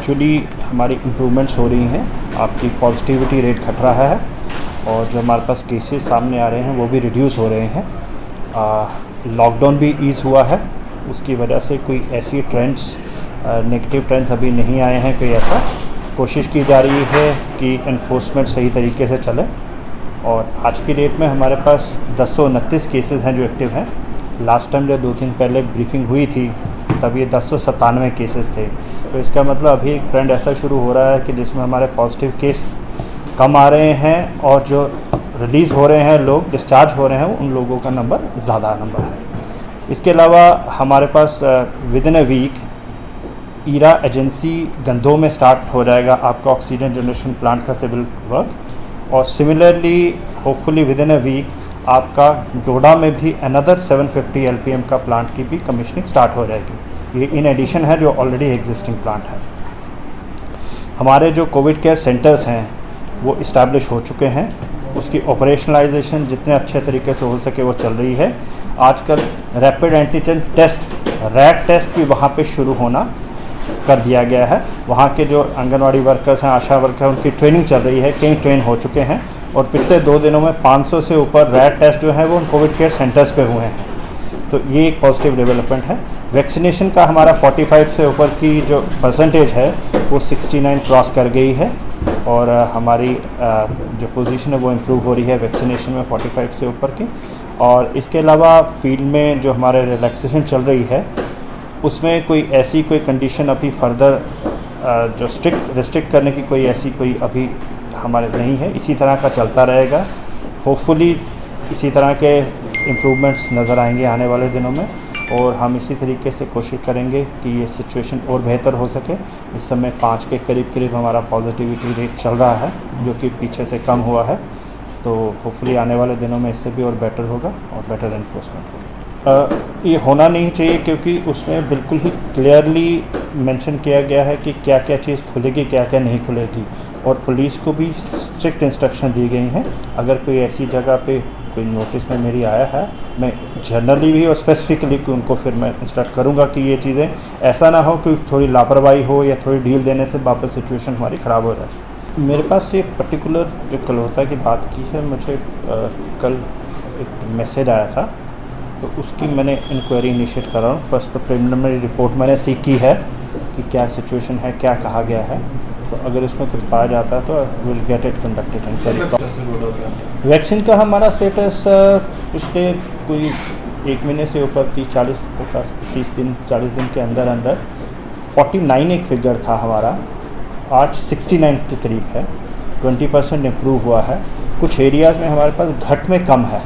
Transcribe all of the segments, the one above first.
Gradually हमारी improvements हो रही हैं, आपकी पॉजिटिविटी रेट घट रहा है और जो हमारे पास केसेस सामने आ रहे हैं वो भी रिड्यूस हो रहे हैं। लॉकडाउन भी ईज़ हुआ है, उसकी वजह से कोई ऐसी ट्रेंड्स नेगेटिव ट्रेंड्स अभी नहीं आए हैं। कोई ऐसा कोशिश की जा रही है कि एनफोर्समेंट सही तरीके से चले और आज की डेट में हमारे पास 1029 केसेस हैं जो एक्टिव हैं। लास्ट टाइम जब 2 दिन पहले ब्रीफिंग हुई थी तब ये 1097 केसेस थे। तो इसका मतलब अभी एक ट्रेंड ऐसा शुरू हो रहा है कि जिसमें हमारे पॉजिटिव केस कम आ रहे हैं और जो रिलीज़ हो रहे हैं, लोग डिस्चार्ज हो रहे हैं, उन लोगों का नंबर ज़्यादा नंबर है। इसके अलावा हमारे पास विद इन अ वीक ईरा एजेंसी गंदों में स्टार्ट हो जाएगा आपका ऑक्सीजन जनरेशन प्लांट का सिविल वर्क और similarly hopefully within a week आपका डोडा में भी अनदर 750 LPM का प्लांट की भी कमीशनिंग स्टार्ट हो जाएगी। ये इन एडिशन है जो ऑलरेडी एग्जिस्टिंग प्लांट है। हमारे जो कोविड केयर सेंटर्स हैं वो इस्टेब्लिश हो चुके हैं, उसकी ऑपरेशनलाइजेशन जितने अच्छे तरीके से हो सके वो चल रही है। आजकल rapid antigen test RAT test भी वहाँ पे शुरू होना कर दिया गया है। वहाँ के जो आंगनवाड़ी वर्कर्स हैं, आशा वर्कर हैं, उनकी ट्रेनिंग चल रही है, कई ट्रेन हो चुके हैं और पिछले 2 दिनों में 500 से ऊपर रैट टेस्ट जो हैं वो कोविड केयर सेंटर्स पे हुए हैं। तो ये एक पॉजिटिव डेवलपमेंट है। वैक्सीनेशन का हमारा 45 से ऊपर की जो परसेंटेज है वो 69 क्रॉस कर गई है और हमारी जो पोजीशन है वो इम्प्रूव हो रही है वैक्सीनेशन में 45 से ऊपर की। और इसके अलावा फील्ड में जो हमारे रिलैक्सेशन चल रही है उसमें कोई ऐसी कोई कंडीशन अभी फर्दर जो रिस्ट्रिक्ट करने की कोई ऐसी कोई अभी हमारे नहीं है। इसी तरह का चलता रहेगा। होपफुली इसी तरह के इम्प्रूवमेंट्स नज़र आएंगे आने वाले दिनों में और हम इसी तरीके से कोशिश करेंगे कि ये सिचुएशन और बेहतर हो सके। इस समय 5 के करीब हमारा पॉजिटिविटी रेट चल रहा है जो कि पीछे से कम हुआ है। तो होपफुली आने वाले दिनों में इससे भी और बेटर होगा और बेटर एनफोर्समेंट होगा। ये होना नहीं चाहिए क्योंकि उसमें बिल्कुल ही क्लियरली मेंशन किया गया है कि क्या क्या चीज़ खुलेगी, क्या क्या नहीं खुलेगी और पुलिस को भी स्ट्रिक्ट इंस्ट्रक्शन दी गई हैं। अगर कोई ऐसी जगह पे कोई नोटिस में मेरी आया है, मैं जनरली भी और स्पेसिफिकली कि उनको फिर मैं इंस्ट्रक्ट करूँगा कि ये चीज़ें ऐसा ना हो कि थोड़ी लापरवाही हो या थोड़ी ढील देने से वापस सिचुएशन हमारी ख़राब हो जाए। मेरे पास ये पर्टिकुलर जो कलहोता की बात की है, मुझे कल एक मैसेज आया था तो उसकी मैंने इंक्वायरी इनिशिएट कर रहा हूँ। फर्स्ट तो प्रिलिमिनरी रिपोर्ट मैंने सीख की है कि क्या सिचुएशन है, क्या कहा गया है। तो अगर इसमें कुछ पाया जाता है तो will get it conducted inquiry. Vaccine का हमारा स्टेटस पिछले कोई 1 महीने से ऊपर 30 दिन के अंदर 49 एक फिगर था हमारा, आज 69 के करीब है। 20% इम्प्रूव हुआ है। कुछ एरियाज़ में हमारे पास घट में कम है,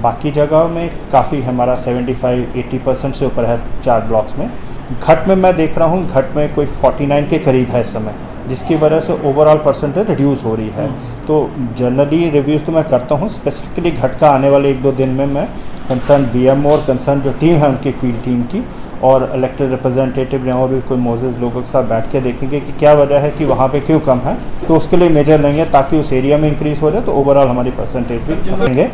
बाकी जगहों में काफ़ी हमारा 75-80% से ऊपर है। 4 ब्लॉक्स में घट में मैं देख रहा हूँ, घट में कोई 49 के करीब है इस समय, जिसकी वजह से ओवरऑल परसेंटेज रिड्यूस हो रही है। तो जनरली रिव्यूज़ तो मैं करता हूँ, स्पेसिफिकली घट का आने वाले 1-2 दिन में मैं कंसर्न BMO और कंसर्न जो टीम है उनकी फील्ड टीम की और इलेक्टेड रिप्रेजेंटेटिव या और भी कोई मोजेस लोगों के साथ बैठ के देखेंगे कि क्या वजह है कि वहाँ पे क्यों कम है, तो उसके लिए मेजर लेंगे ताकि उस एरिया में इंक्रीज़ हो जाए तो ओवरऑल हमारी परसेंटेज भी देखेंगे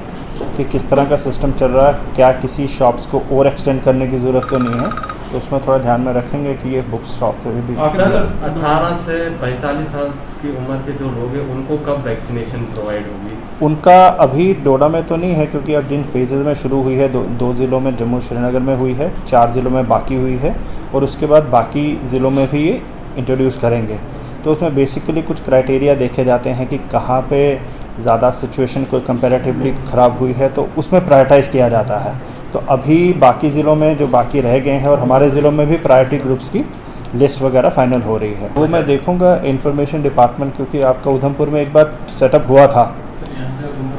कि किस तरह का सिस्टम चल रहा है, क्या किसी शॉप्स को और एक्सटेंड करने की ज़रूरत तो नहीं है। तो उसमें थोड़ा ध्यान में रखेंगे कि ये बुक्स शॉप पे भी 18 से 45 साल की उम्र के जो लोग हैं उनको कब वैक्सीनेशन प्रोवाइड होगी? उनका अभी डोडा में तो नहीं है क्योंकि अब जिन फेजेज़ में शुरू हुई है 2 ज़िलों में, जम्मू श्रीनगर में हुई है, 4 ज़िलों में बाकी हुई है और उसके बाद बाकी ज़िलों में भी ये इंट्रोड्यूस करेंगे। तो उसमें बेसिकली कुछ क्राइटेरिया देखे जाते हैं कि कहाँ पे ज़्यादा सिचुएशन कोई कंपैरेटिवली ख़राब हुई है तो उसमें प्रायोरिटाइज़ किया जाता है। तो अभी बाकी ज़िलों में जो बाकी रह गए हैं और हमारे ज़िलों में भी प्रायोरिटी ग्रुप्स की लिस्ट वगैरह फाइनल हो रही है, वो मैं देखूंगा इंफॉर्मेशन डिपार्टमेंट, क्योंकि आपका उधमपुर में एक बार सेटअप हुआ था।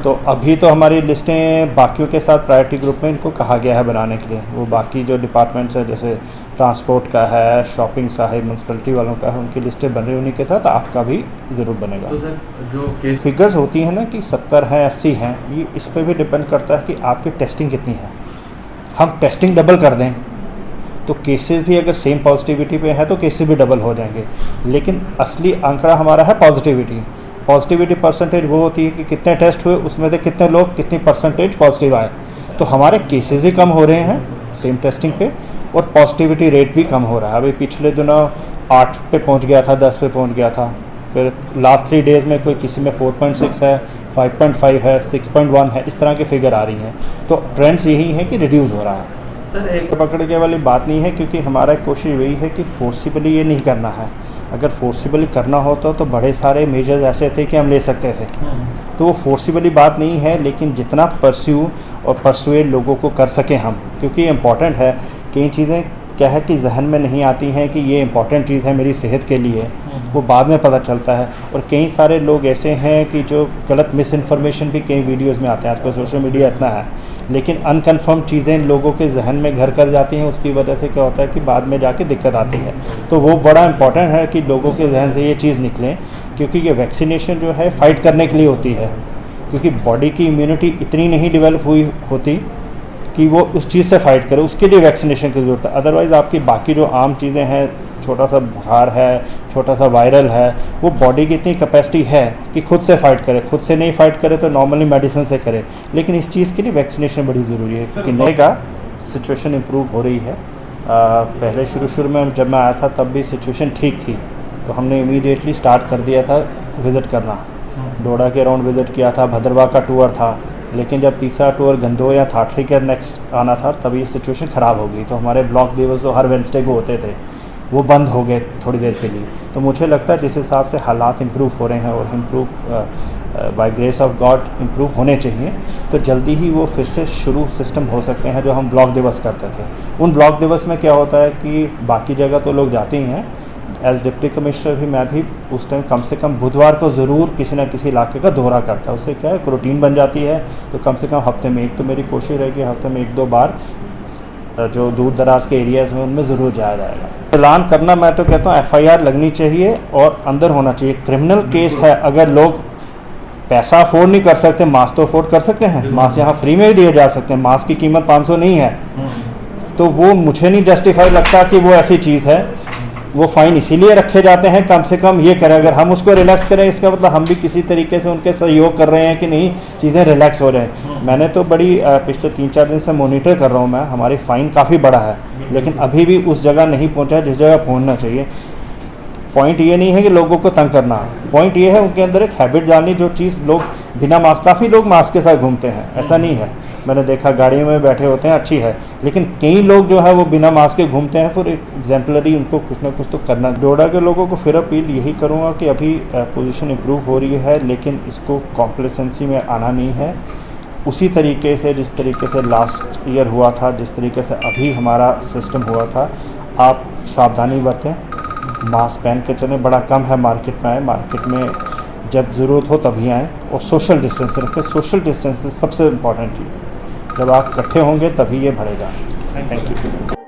तो अभी तो हमारी लिस्टें बाकियों के साथ प्रायोरिटी ग्रुप में इनको कहा गया है बनाने के लिए। वो बाकी जो डिपार्टमेंट्स है जैसे ट्रांसपोर्ट का है, शॉपिंग का है, म्यूनसिपलिटी वालों का है, उनकी लिस्टें बन रही, उन्हीं के साथ आपका भी ज़रूर बनेगा। तो सर जो फिगर्स होती हैं ना कि 70 हैं 80 हैं, ये इस पर भी डिपेंड करता है कि आपकी टेस्टिंग कितनी है। हम टेस्टिंग डबल कर दें तो केसेस भी अगर सेम पॉजिटिविटी पे है तो केसेस भी डबल हो जाएंगे, लेकिन असली आंकड़ा हमारा है पॉजिटिविटी परसेंटेज वो होती है कि कितने टेस्ट हुए, उसमें से कितने लोग कितनी परसेंटेज पॉजिटिव आए। तो हमारे केसेस भी कम हो रहे हैं सेम टेस्टिंग पे और पॉजिटिविटी रेट भी कम हो रहा है। अभी पिछले दिनों 8 पे पहुंच गया था, 10 पे पहुंच गया था। फिर लास्ट 3 डेज़ में कोई किसी में 4.6 है, 5.5 है, 6.1 है, इस तरह की फिगर आ रही हैं। तो ट्रेंड्स यही हैं कि रिड्यूस हो रहा है। सर एक पकड़ के वाली बात नहीं है, क्योंकि हमारा कोशिश यही है कि फोर्सिबली ये नहीं करना है। अगर फोर्सिबली करना होता तो बड़े सारे मेजर्स ऐसे थे कि हम ले सकते थे। तो वो फोर्सिबली बात नहीं है, लेकिन जितना परस्यू और परसुएड लोगों को कर सकें हम, क्योंकि इम्पॉर्टेंट है। कई चीज़ें क्या है कि जहन में नहीं आती हैं कि ये इम्पॉर्टेंट चीज़ है मेरी सेहत के लिए, वो बाद में पता चलता है। और कई सारे लोग ऐसे हैं कि जो गलत मिस इन्फॉर्मेशन भी कई वीडियोस में आते हैं। आजकल सोशल मीडिया इतना है, लेकिन अनकन्फर्म चीज़ें लोगों के जहन में घर कर जाती हैं। उसकी वजह से क्या होता है कि बाद में जाके दिक्कत आती है। तो वो बड़ा इम्पॉर्टेंट है कि लोगों के जहन से ये चीज़ निकले, क्योंकि ये वैक्सीनेशन जो है फ़ाइट करने के लिए होती है। क्योंकि बॉडी की इम्यूनिटी इतनी नहीं डेवलप हुई होती कि वो उस चीज़ से फ़ाइट करे, उसके लिए वैक्सीनेशन की ज़रूरत है। अदरवाइज़ आपकी बाकी जो आम चीज़ें हैं, छोटा सा बुखार है, छोटा सा वायरल है, वो बॉडी की इतनी कैपेसिटी है कि खुद से फ़ाइट करे। खुद से नहीं फ़ाइट करे तो नॉर्मली मेडिसिन से करे, लेकिन इस चीज़ के लिए वैक्सीनेशन बड़ी ज़रूरी है। क्योंकि नए का सिचुएशन इम्प्रूव हो रही है। पहले शुरू में जब मैं आया था तब भी सिचुएशन ठीक थी, तो हमने इमीडिएटली स्टार्ट कर दिया था विज़िट करना। डोडा के अराउंड विज़िट किया था, भद्रवाह का टूर था, लेकिन जब तीसरा टूर गंदो या थाटरी के नेक्स्ट आना था तब ये सिचुएशन ख़राब हो गई। तो हमारे ब्लॉक दिवस जो हर वेडनेसडे को होते थे वो बंद हो गए थोड़ी देर के लिए। तो मुझे लगता है जिस हिसाब से हालात इम्प्रूव हो रहे हैं और improve by grace of God improve होने चाहिए, तो जल्दी ही वो फिर से शुरू सिस्टम हो सकते हैं जो हम ब्लॉक दिवस करते थे। उन ब्लॉक दिवस में क्या होता है कि बाकी जगह तो लोग जाते ही हैं, एज डिप्टी कमिश्नर भी मैं भी उस टाइम कम से कम बुधवार को ज़रूर किसी न किसी इलाके का दौरा करता है। उससे क्या है, एक रूटीन बन जाती है। तो कम से कम हफ्ते में एक, तो मेरी कोशिश रहेगी हफ्ते में 1-2 बार जो दूर दराज के एरियाज़ में उनमें ज़रूर जाया जाएगा। ऐलान करना, मैं तो कहता हूँ FIR लगनी चाहिए और अंदर होना चाहिए। क्रिमिनल केस है, अगर लोग पैसा अफोर्ड नहीं कर सकते, मास्क तो अफोर्ड कर सकते हैं। मास्क यहाँ फ्री में भी दिए जा सकते हैं, मास्क की कीमत 500 नहीं है। तो वो मुझे नहीं जस्टिफाई लगता कि वो ऐसी चीज़ है। वो फ़ाइन इसीलिए रखे जाते हैं, कम से कम ये करें। अगर हम उसको रिलैक्स करें, इसका मतलब हम भी किसी तरीके से उनके सहयोग कर रहे हैं कि नहीं चीज़ें रिलैक्स हो रहे हैं। मैंने तो बड़ी पिछले 3-4 दिन से मॉनिटर कर रहा हूँ मैं, हमारी फ़ाइन काफ़ी बड़ा है, लेकिन अभी भी उस जगह नहीं पहुँचा जिस जगह पहुँचना चाहिए। पॉइंट ये नहीं है कि लोगों को तंग करना, पॉइंट ये है उनके अंदर एक हैबिट डालनी, जो चीज़ लोग बिना मास्क, काफ़ी लोग मास्क के साथ घूमते हैं, ऐसा नहीं है। मैंने देखा गाड़ियों में बैठे होते हैं, अच्छी है, लेकिन कई लोग जो है वो बिना मास्क के घूमते हैं। फिर एग्जाम्पलरी उनको कुछ ना कुछ तो करना। डोडा के लोगों को फिर अपील यही करूँगा कि अभी पोजीशन इम्प्रूव हो रही है, लेकिन इसको कॉम्प्लेसेंसी में आना नहीं है। उसी तरीके से जिस तरीके से लास्ट ईयर हुआ था, जिस तरीके से अभी हमारा सिस्टम हुआ था, आप सावधानी बरतें, मास्क पहन के चलें। बड़ा कम है मार्केट में आए, मार्केट में जब ज़रूरत हो तभी आएँ, और सोशल डिस्टेंस रखें। सोशल डिस्टेंस सबसे इम्पॉर्टेंट चीज़ है। जब आप इकट्ठे होंगे तभी ये बढ़ेगा। Thank you.